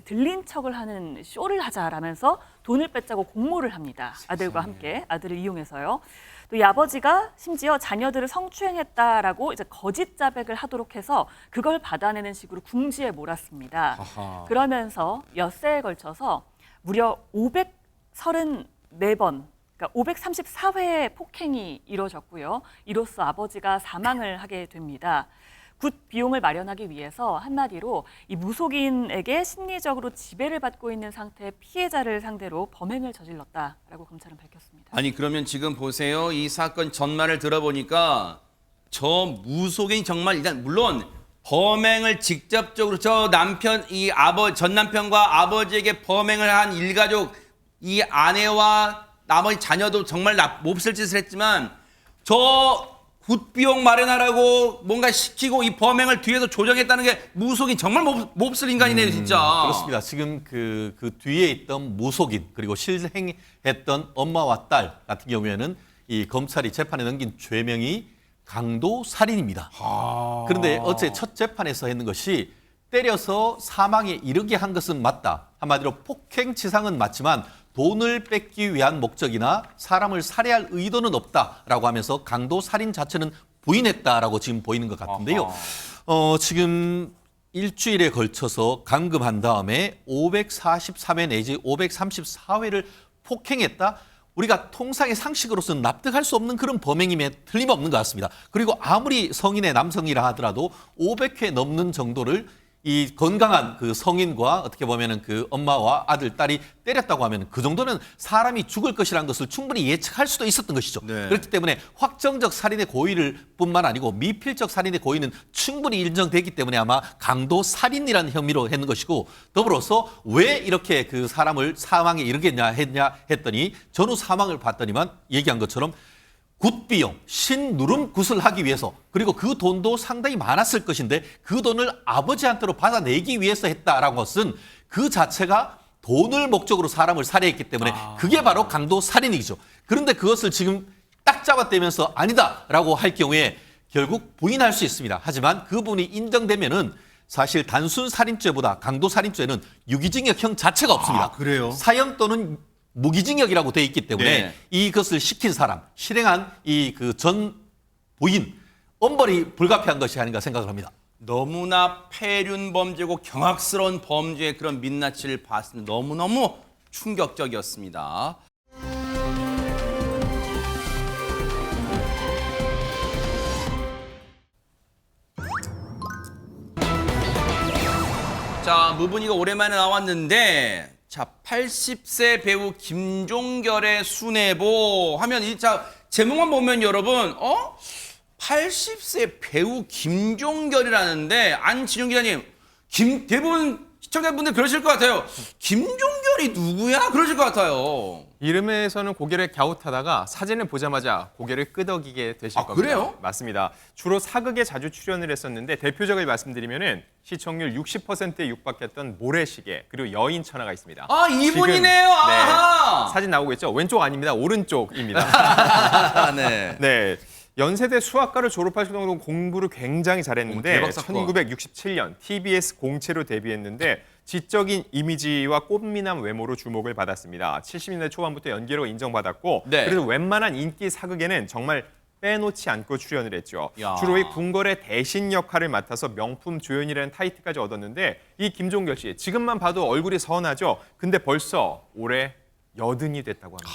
들린 척을 하는 쇼를 하자라면서 돈을 뺏자고 공모를 합니다. 아들과 함께, 아들을 이용해서요. 또 이 아버지가 심지어 자녀들을 성추행했다라고 이제 거짓 자백을 하도록 해서 그걸 받아내는 식으로 궁지에 몰았습니다. 아하. 그러면서 엿새에 걸쳐서 무려 534번, 그러니까 534회의 폭행이 이루어졌고요. 이로써 아버지가 사망을 하게 됩니다. 굿 비용을 마련하기 위해서 한마디로 이 무속인에게 심리적으로 지배를 받고 있는 상태의 피해자를 상대로 범행을 저질렀다라고 검찰은 밝혔습니다. 아니 그러면 지금 보세요. 이 사건 전말을 들어보니까 저 무속인이 정말 일단 물론 범행을 직접적으로 저 남편, 전 남편과 아버지에게 범행을 한 일가족, 이 아내와 나머지 자녀도 정말 몹쓸 짓을 했지만 저 굿비용 마련하라고 뭔가 시키고 이 범행을 뒤에서 조정했다는 게 무속인 정말 몹쓸 인간이네요, 진짜. 그렇습니다. 지금 그 뒤에 있던 무속인 그리고 실행했던 엄마와 딸 같은 경우에는 이 검찰이 재판에 넘긴 죄명이 강도 살인입니다. 그런데 어제 첫 재판에서 했는 것이 때려서 사망에 이르게 한 것은 맞다. 한마디로 폭행치상은 맞지만 돈을 뺏기 위한 목적이나 사람을 살해할 의도는 없다라고 하면서 강도 살인 자체는 부인했다라고 지금 보이는 것 같은데요. 지금 일주일에 걸쳐서 감금한 다음에 543회 내지 534회를 폭행했다. 우리가 통상의 상식으로서는 납득할 수 없는 그런 범행임에 틀림없는 것 같습니다. 그리고 아무리 성인의 남성이라 하더라도 500회 넘는 정도를 이 건강한 그 성인과 어떻게 보면은 그 엄마와 아들, 딸이 때렸다고 하면 그 정도는 사람이 죽을 것이라는 것을 충분히 예측할 수도 있었던 것이죠. 네. 그렇기 때문에 확정적 살인의 고의를 뿐만 아니고 미필적 살인의 고의는 충분히 인정되기 때문에 아마 강도 살인이라는 혐의로 했는 것이고, 더불어서 왜 이렇게 그 사람을 사망에 이르겠냐 했더니 전후 사망을 봤더니만 얘기한 것처럼 굿비용, 신누름 굿을 하기 위해서, 그리고 그 돈도 상당히 많았을 것인데 그 돈을 아버지한테로 받아내기 위해서 했다라는 것은 그 자체가 돈을 목적으로 사람을 살해했기 때문에 그게 바로 강도 살인이죠. 그런데 그것을 지금 딱 잡아떼면서 아니다라고 할 경우에 결국 부인할 수 있습니다. 하지만 그 부분이 인정되면은 사실 단순 살인죄보다 강도 살인죄는 유기징역형 자체가 없습니다. 그래요? 사형 또는 무기징역이라고 되어 있기 때문에 네. 이것을 시킨 사람, 실행한 이 그 전 부인, 엄벌이 불가피한 것이 아닌가 생각을 합니다. 너무나 폐륜 범죄고 경악스러운 범죄의 그런 민낯을 봤습니다. 너무너무 충격적이었습니다. 자, 무분이가 오랜만에 나왔는데 자, 80세 배우 김종결의 순애보 하면 자 제목만 보면 여러분 80세 배우 김종결이라는데 안진용 기자님 대부분 시청자분들 그러실 것 같아요. 김종결이 누구야? 그러실 것 같아요. 이름에서는 고개를 갸웃하다가 사진을 보자마자 고개를 끄덕이게 되실 겁니다. 그래요? 맞습니다. 주로 사극에 자주 출연을 했었는데 대표작을 말씀드리면은 시청률 60%에 육박했던 모래시계 그리고 여인천하가 있습니다. 아, 이분이네요. 지금, 아하. 사진 나오고 있죠? 왼쪽 아닙니다. 오른쪽입니다. 네. 네. 연세대 수학과를 졸업할 정도로 공부를 굉장히 잘했는데 대박 사건. 1967년 TBS 공채로 데뷔했는데 지적인 이미지와 꽃미남 외모로 주목을 받았습니다. 70년대 초반부터 연기력을 인정받았고 네. 그래서 웬만한 인기 사극에는 정말 빼놓지 않고 출연을 했죠. 야. 주로 이 궁궐의 대신 역할을 맡아서 명품 조연이라는 타이틀까지 얻었는데 이 김종결 씨 지금만 봐도 얼굴이 선하죠. 근데 벌써 올해 80이 됐다고 합니다.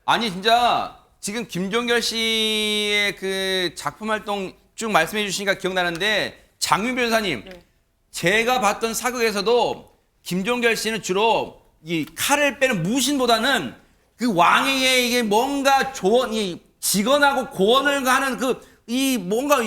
아니 진짜 지금 김종결 씨의 그 작품 활동 쭉 말씀해 주시니까 기억나는데 장윤 변호사님 제가 봤던 사극에서도 김종결 씨는 주로 이 칼을 빼는 무신보다는 그 왕에게 이게 뭔가 조언이 직언하고 고언을 하는 그 이 뭔가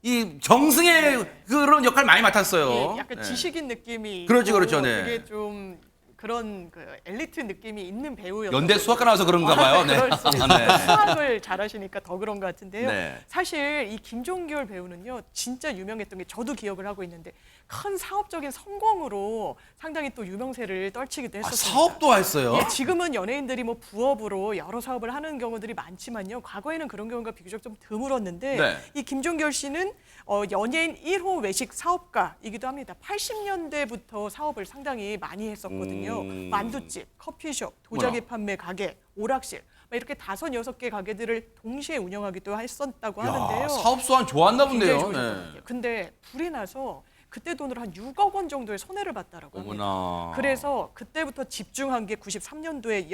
이 정승의 그런 역할을 많이 맡았어요. 예, 약간 네. 지식인 느낌이 그렇죠, 있고 그렇죠, 네. 되게 좀 그런 그 엘리트 느낌이 있는 배우였어요. 연대 수학과 나와서 그런가 봐요. 네. 그럴 수 있어요. 네. 수학을 잘하시니까 더 그런 것 같은데요. 네. 사실 이 김종결 배우는요, 진짜 유명했던 게 저도 기억을 하고 있는데 큰 사업적인 성공으로 상당히 또 유명세를 떨치기도 했었습니다. 사업도 했어요. 예, 지금은 연예인들이 뭐 부업으로 여러 사업을 하는 경우들이 많지만요. 과거에는 그런 경우가 비교적 좀 드물었는데 네. 이 김종결 씨는 연예인 1호 외식 사업가이기도 합니다. 80년대부터 사업을 상당히 많이 했었거든요. 만두집, 커피숍, 도자기 판매 가게, 오락실 이렇게 5, 6개 가게들을 동시에 운영하기도 했었다고 하는데요. 사업 수완 좋았나 본데요. 굉장히 좋았거든요. 근데 불이 나서 그때 돈으로 한 6억 원 정도의 손해를 봤다라고 합니다. 어머나. 그래서 그때부터 집중한 게 93년도에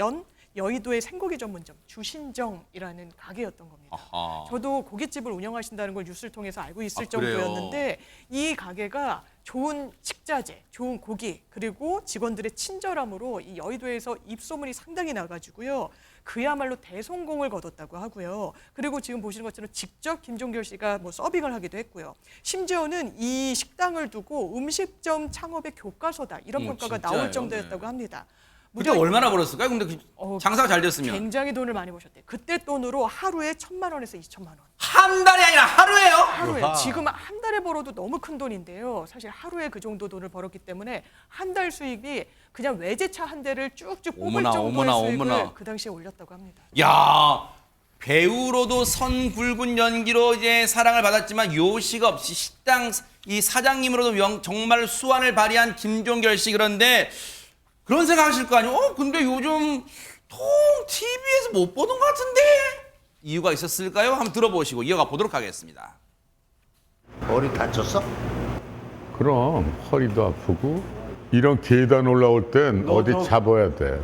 여의도의 생고기 전문점 주신정이라는 가게였던 겁니다. 아하. 저도 고깃집을 운영하신다는 걸 뉴스를 통해서 알고 있을 그래요? 정도였는데 이 가게가 좋은 식자재, 좋은 고기 그리고 직원들의 친절함으로 이 여의도에서 입소문이 상당히 나가지고요. 그야말로 대성공을 거뒀다고 하고요. 그리고 지금 보시는 것처럼 직접 김종결 씨가 뭐 서빙을 하기도 했고요. 심지어는 이 식당을 두고 음식점 창업의 교과서다 이런 평가가 진짜예요? 나올 정도였다고 네. 합니다. 그때 얼마나 벌었을까요? 근데 그 장사가 잘 됐으면 굉장히 돈을 많이 버셨대요. 그때 돈으로 하루에 1,000만 원에서 2,000만 원. 한 달이 아니라 하루예요? 하루에 지금 한 달에 벌어도 너무 큰 돈인데요. 사실 하루에 그 정도 돈을 벌었기 때문에 한 달 수익이 그냥 외제차 한 대를 쭉쭉 뽑을 어머나, 정도의 어머나, 수익을 어머나. 그 당시에 올렸다고 합니다. 야, 배우로도 선굵은 연기로 이제 사랑을 받았지만 요식 없이 식당 이 사장님으로도 정말 수완을 발휘한 김종결 씨. 그런데 그런 생각하실 거 아니에요? 근데 요즘 통 TV에서 못 보는 것 같은데 이유가 있었을까요? 한번 들어보시고 이어가 보도록 하겠습니다. 머리 다쳤어? 그럼 허리도 아프고 이런 계단 올라올 땐 어디 잡아야 돼.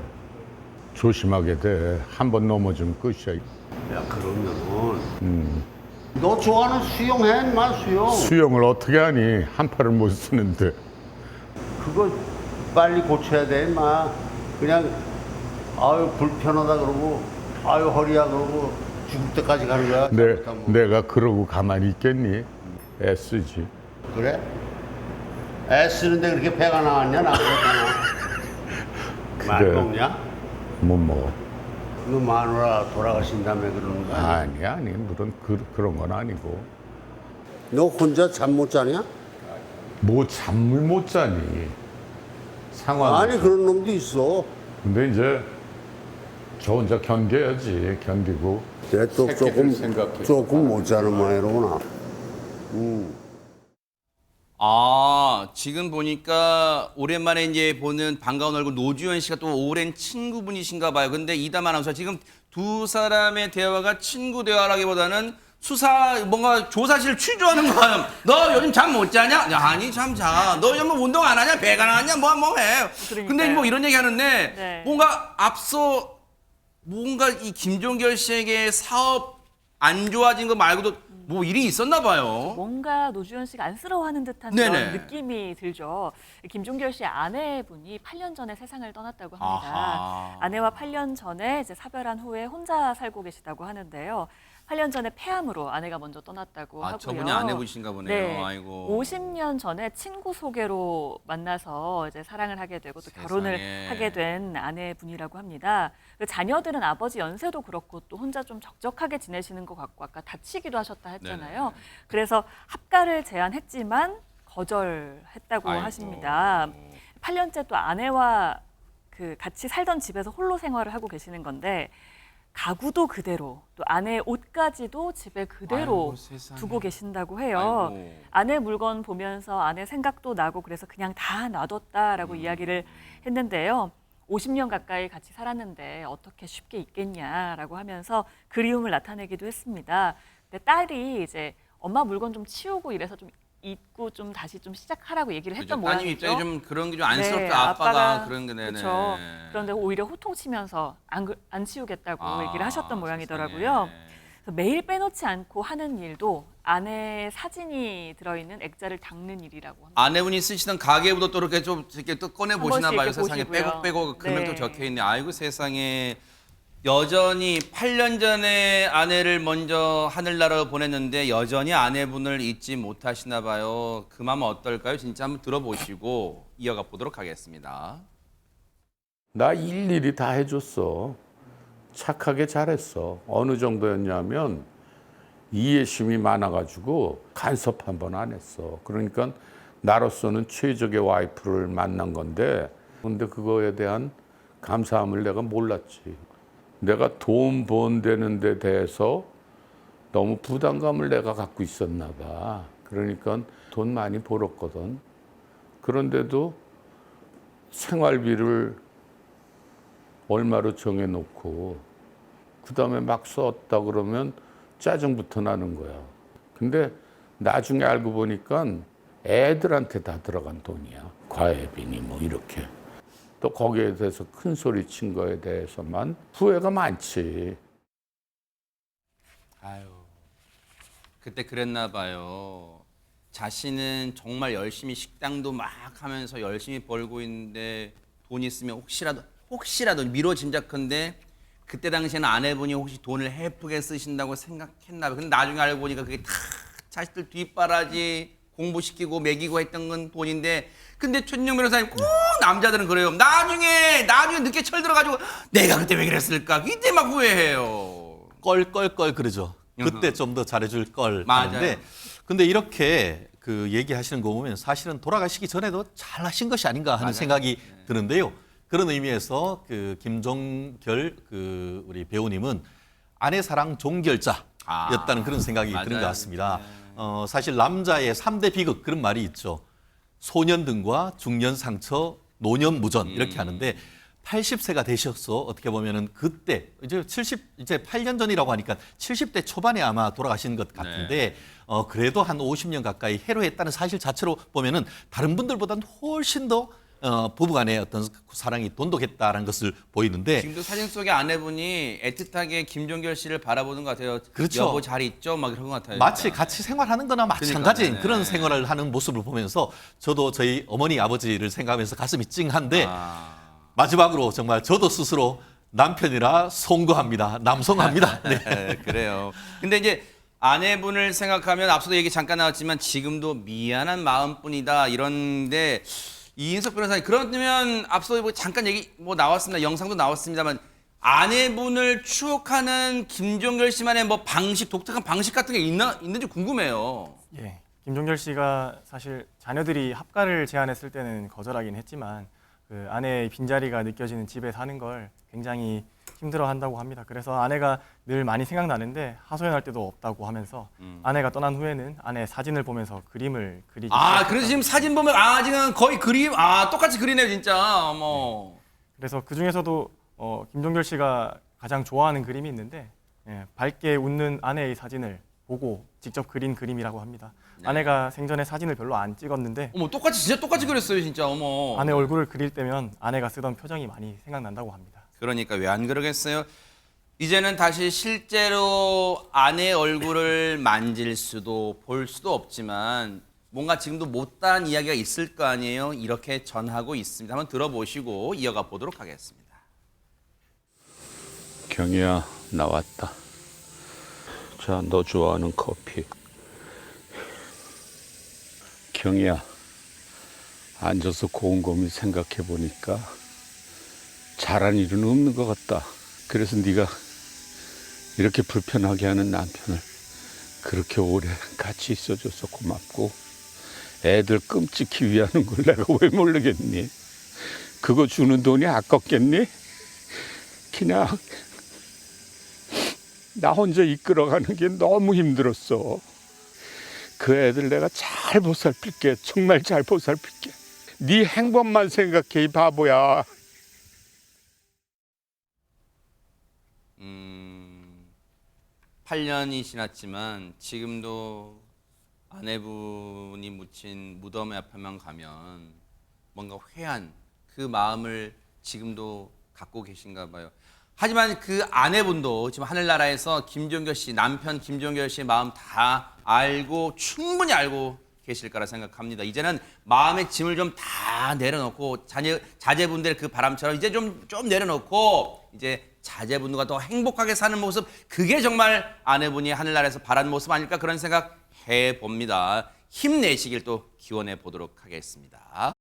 조심하게 돼. 한 번 넘어지면 끝이야. 야 그러면은 너 좋아하는 수영해 인마 수영. 수영을 어떻게 하니? 한 팔을 못 쓰는데. 그거 빨리 고쳐야 돼 인마. 그냥 아유 불편하다 그러고 아유 허리야 그러고 죽을 때까지 가는 거야. 잘못하면. 내가 그러고 가만히 있겠니? 애쓰지. 그래? 애쓰는데 그렇게 배가 나왔냐? 나 그랬잖아. 말 그래. 먹냐? 못 먹어. 너 마누라 돌아가신 다음에 그러는 거 아니야? 아니 물론 그런 건 아니고. 너 혼자 잠 못 자냐? 뭐 잠을 못 자니? 상황. 아니 그런 놈도 있어. 근데 이제 저 혼자 견뎌야지. 견디고. 내가 또 새끼들 생각해. 조금 못 자는 모양이로구나. 아, 지금 보니까 오랜만에 이제 보는 반가운 얼굴 노주현 씨가 또 오랜 친구분이신가 봐요. 근데 이담 아나운서 지금 두 사람의 대화가 친구 대화라기보다는 수사 뭔가 조사실 취조하는 거예요. 너 요즘 잠 못 자냐? 야, 아니 잠 자. 너 요즘 뭐 운동 안 하냐? 배가 나왔냐? 뭐 해. 근데 뭐 이런 얘기 하는데 네. 뭔가 뭔가 이 김종결 씨에게 사업 안 좋아진 거 말고도 뭐 일이 있었나 봐요. 뭔가 노주현 씨가 안쓰러워하는 듯한 네네. 그런 느낌이 들죠. 김종결 씨의 아내분이 8년 전에 세상을 떠났다고 합니다. 아하. 아내와 8년 전에 이제 사별한 후에 혼자 살고 계시다고 하는데요. 8년 전에 폐암으로 아내가 먼저 떠났다고 하고요. 저분이 아내분이신가 보네요. 네, 아이고. 50년 전에 친구 소개로 만나서 이제 사랑을 하게 되고 또 결혼을 세상에. 하게 된 아내분이라고 합니다. 그 자녀들은 아버지 연세도 그렇고 또 혼자 좀 적적하게 지내시는 것 같고 아까 다치기도 하셨다 했잖아요. 네네. 그래서 합가를 제안했지만 거절했다고 아이고. 하십니다. 8년째 또 아내와 그 같이 살던 집에서 홀로 생활을 하고 계시는 건데 가구도 그대로 또 아내의 옷까지도 집에 그대로 아이고, 세상에. 두고 계신다고 해요. 아이고. 아내 물건 보면서 아내 생각도 나고 그래서 그냥 다 놔뒀다라고 이야기를 했는데요. 50년 가까이 같이 살았는데 어떻게 쉽게 있겠냐라고 하면서 그리움을 나타내기도 했습니다. 근데 딸이 이제 엄마 물건 좀 치우고 이래서 좀 잊고 좀 다시 좀 시작하라고 얘기를 했던 따님 모양이죠. 입장에 좀 그런 게 좀 안쓰럽다. 네, 아빠가 그런 게 네네. 그렇죠. 그런데 오히려 호통치면서 안 치우겠다고 얘기를 하셨던 모양이더라고요. 세상에. 그래서 매일 빼놓지 않고 하는 일도 아내의 사진이 들어있는 액자를 닦는 일이라고 합니다. 아내분이 쓰시던 가계부도 또 이렇게 좀 이렇게 또 꺼내 보시나 번씩 봐요. 이렇게 세상에 보시고요. 빼곡 금액도 네. 적혀 있네. 아이고 세상에. 여전히 8년 전에 아내를 먼저 하늘나라로 보냈는데 여전히 아내분을 잊지 못하시나 봐요. 그 마음 어떨까요? 진짜 한번 들어보시고 이어가 보도록 하겠습니다. 나 일일이 다 해줬어. 착하게 잘했어. 어느 정도였냐면 이해심이 많아가지고 간섭 한 번 안 했어. 그러니까 나로서는 최적의 와이프를 만난 건데 근데 그거에 대한 감사함을 내가 몰랐지. 내가 돈 번다는 데 대해서 너무 부담감을 내가 갖고 있었나 봐. 그러니까 돈 많이 벌었거든. 그런데도 생활비를 얼마로 정해놓고 그다음에 막 썼다 그러면 짜증부터 나는 거야. 근데 나중에 알고 보니까 애들한테 다 들어간 돈이야. 과외비니 뭐 이렇게. 또 거기에 대해서 큰 소리 친 거에 대해서만 후회가 많지. 아유, 그때 그랬나 봐요. 자신은 정말 열심히 식당도 막 하면서 열심히 벌고 있는데 돈 있으면 혹시라도 미뤄 짐작컨대 그때 당시에는 아내분이 혹시 돈을 헤프게 쓰신다고 생각했나 봐요. 근데 나중에 알고 보니까 그게 다 자식들 뒷바라지 공부시키고 먹이고 했던 건 돈인데 근데 최진영 변호사님 꼭 남자들은 그래요. 나중에 늦게 철 들어가지고 내가 그때 왜 그랬을까? 이때 막 후회해요. 껄껄껄 그러죠. 그때 좀 더 잘해줄 걸 맞아요. 하는데 근데 이렇게 그 얘기하시는 거 보면 사실은 돌아가시기 전에도 잘하신 것이 아닌가 하는 맞아요. 생각이 드는데요. 그런 의미에서 그 김종결 그 우리 배우님은 아내 사랑 종결자였다는 그런 생각이 드는 것 같습니다. 사실 남자의 3대 비극 그런 말이 있죠. 소년등과 중년 상처, 노년 무전 이렇게 하는데 80세가 되셔서 어떻게 보면은 그때 이제 8년 전이라고 하니까 70대 초반에 아마 돌아가신 것 같은데 그래도 한 50년 가까이 해로했다는 사실 자체로 보면은 다른 분들보다는 훨씬 더 부부간의 어떤 사랑이 돈독했다라는 것을 보이는데 지금도 사진 속의 아내분이 애틋하게 김종결 씨를 바라보는 것 같아요. 그렇죠. 여보 잘 있죠? 막 이런 것 같아요. 마치 진짜. 같이 생활하는 거나 마찬가지인 그러니까요. 그런 네. 생활을 하는 모습을 보면서 저도 저희 어머니 아버지를 생각하면서 가슴이 찡한데 마지막으로 정말 저도 스스로 남편이라 송구합니다. 남송합니다. 네. 그래요. 근데 이제 아내분을 생각하면 앞서도 얘기 잠깐 나왔지만 지금도 미안한 마음뿐이다 이런데 이인석 변호사님 그러면 앞서 뭐 잠깐 얘기 뭐 나왔습니다. 영상도 나왔습니다만 아내분을 추억하는 김종결 씨만의 뭐 독특한 방식 같은 게 있는지 궁금해요. 예, 김종결 씨가 사실 자녀들이 합가를 제안했을 때는 거절하긴 했지만 그 아내의 빈자리가 느껴지는 집에 사는 걸 굉장히 힘들어한다고 합니다. 그래서 아내가 늘 많이 생각나는데 하소연할 때도 없다고 하면서 아내가 떠난 후에는 아내의 사진을 보면서 그림을 그리기 시작했다고. 그래서 지금 사진 보면 지금 거의 그림 똑같이 그리네요 진짜. 어머. 그래서 그 중에서도 김종결 씨가 가장 좋아하는 그림이 있는데 밝게 웃는 아내의 사진을 보고 직접 그린 그림이라고 합니다. 네. 아내가 생전에 사진을 별로 안 찍었는데 어머 진짜 똑같이 그렸어요 진짜. 어머. 아내 얼굴을 그릴 때면 아내가 쓰던 표정이 많이 생각난다고 합니다. 그러니까 왜 안 그러겠어요? 이제는 다시 실제로 아내의 얼굴을 만질 수도 볼 수도 없지만 뭔가 지금도 못다한 이야기가 있을 거 아니에요. 이렇게 전하고 있습니다. 한번 들어보시고 이어가 보도록 하겠습니다. 경희야, 나왔다. 자, 너 좋아하는 커피. 경희야, 앉아서 곰곰이 생각해 보니까 잘한 일은 없는 것 같다. 그래서 네가 이렇게 불편하게 하는 남편을 그렇게 오래 같이 있어줘서 고맙고, 애들 끔찍히 위하는 걸 내가 왜 모르겠니? 그거 주는 돈이 아깝겠니? 그냥 나 혼자 이끌어가는 게 너무 힘들었어. 그 애들 내가 잘 보살필게. 정말 잘 보살필게. 네 행복만 생각해, 이 바보야. 8년이 지났지만 지금도 아내분이 묻힌 무덤의 앞에만 가면 뭔가 회한 그 마음을 지금도 갖고 계신가 봐요. 하지만 그 아내분도 지금 하늘나라에서 김종결 씨, 남편 김종결 씨의 마음 다 알고 충분히 알고 계실 거라 생각합니다. 이제는 마음의 짐을 좀 다 내려놓고 자제분들 그 바람처럼 이제 좀 내려놓고 이제 자제분들과 더 행복하게 사는 모습, 그게 정말 아내분이 하늘나라에서 바라는 모습 아닐까 그런 생각 해봅니다. 힘내시길 또 기원해 보도록 하겠습니다.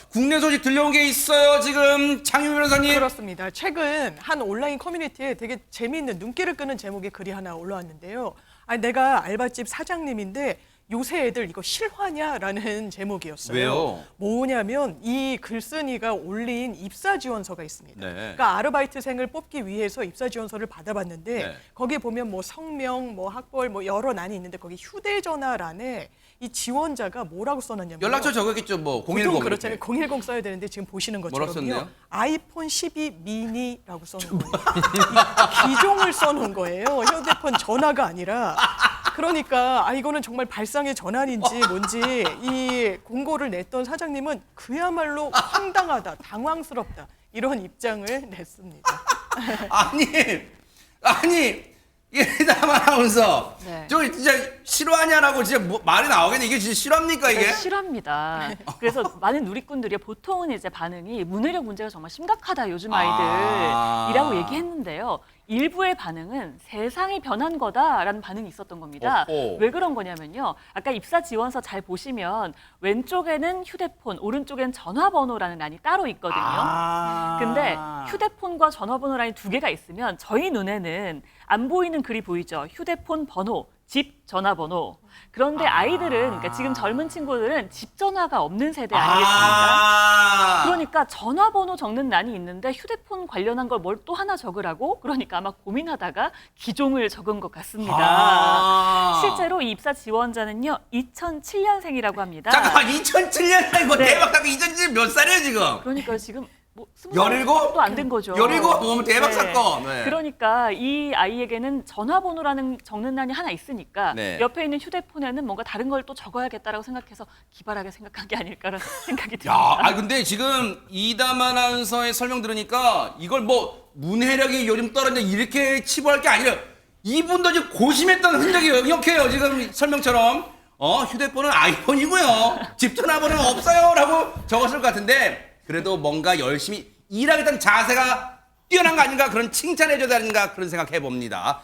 국내 소식 들려온 게 있어요. 지금 장유 변호사님. 그렇습니다. 최근 한 온라인 커뮤니티에 되게 재미있는 눈길을 끄는 제목의 글이 하나 올라왔는데요. 아니, 내가 알바집 사장님인데 요새 애들 이거 실화냐라는 제목이었어요. 왜요? 뭐냐면 이 글쓴이가 올린 입사 지원서가 있습니다. 네. 그러니까 아르바이트생을 뽑기 위해서 입사 지원서를 받아봤는데 네. 거기에 보면 뭐 성명, 뭐 학벌, 뭐 여러 난이 있는데 거기 휴대전화란에 이 지원자가 뭐라고 써놨냐면 연락처 적었겠죠. 뭐 010. 보통 그렇잖아요. 010 써야 되는데 지금 보시는 뭐라고 것처럼요. 썼네요? 아이폰 12 미니라고 써놓은 거예요. 기종을 써놓은 거예요. 휴대폰 전화가 아니라. 그러니까 이거는 정말 발상의 전환인지 뭔지 이 공고를 냈던 사장님은 그야말로 황당하다, 당황스럽다 이런 입장을 냈습니다. 아니 예담 아나운서, 네. 저기 진짜 실화냐라고 진짜 말이 나오겠네. 이게 진짜 실화입니까 이게? 네, 실화입니다. 그래서 많은 누리꾼들이 보통은 이제 반응이 문해력 문제가 정말 심각하다 요즘 아이들이라고 얘기했는데요. 일부의 반응은 세상이 변한 거다라는 반응이 있었던 겁니다. 어허. 왜 그런 거냐면요. 아까 입사 지원서 잘 보시면 왼쪽에는 휴대폰, 오른쪽엔 전화번호라는 란이 따로 있거든요. 근데 휴대폰과 전화번호 란이 두 개가 있으면 저희 눈에는 안 보이는 글이 보이죠. 휴대폰 번호, 집 전화번호. 그런데 아이들은, 그러니까 지금 젊은 친구들은 집 전화가 없는 세대 아니겠습니까? 그러니까 전화번호 적는 란이 있는데 휴대폰 관련한 걸 뭘 또 하나 적으라고? 그러니까 아마 고민하다가 기종을 적은 것 같습니다. 실제로 이 입사 지원자는요, 2007년생이라고 합니다. 잠깐만, 2007년생 뭐 네. 대박 사건 2007년 몇 살이에요 지금? 그러니까 지금 뭐 17? 20살도 안 된 거죠. 17? 뭐 대박 사건. 네. 그러니까 이 아이에게는 전화번호라는 적는 란이 하나 있으니까 네. 옆에 있는 휴대폰에는 뭔가 다른 걸 또 적어야겠다라고 생각해서 기발하게 생각한 게 아닐까라는 생각이 야, 듭니다. 근데 지금 이담 아나운서의 설명 들으니까 이걸 뭐 문해력이 요즘 떨어져 이렇게 치부할 게 아니라 이분도 지금 고심했던 흔적이 역력해요. 지금 설명처럼. 휴대폰은 아이폰이고요. 집 전화번호는 없어요라고 적었을 것 같은데 그래도 뭔가 열심히 일하겠다는 자세가 뛰어난 거 아닌가, 그런 칭찬해줘야 되는가 그런 생각해 봅니다.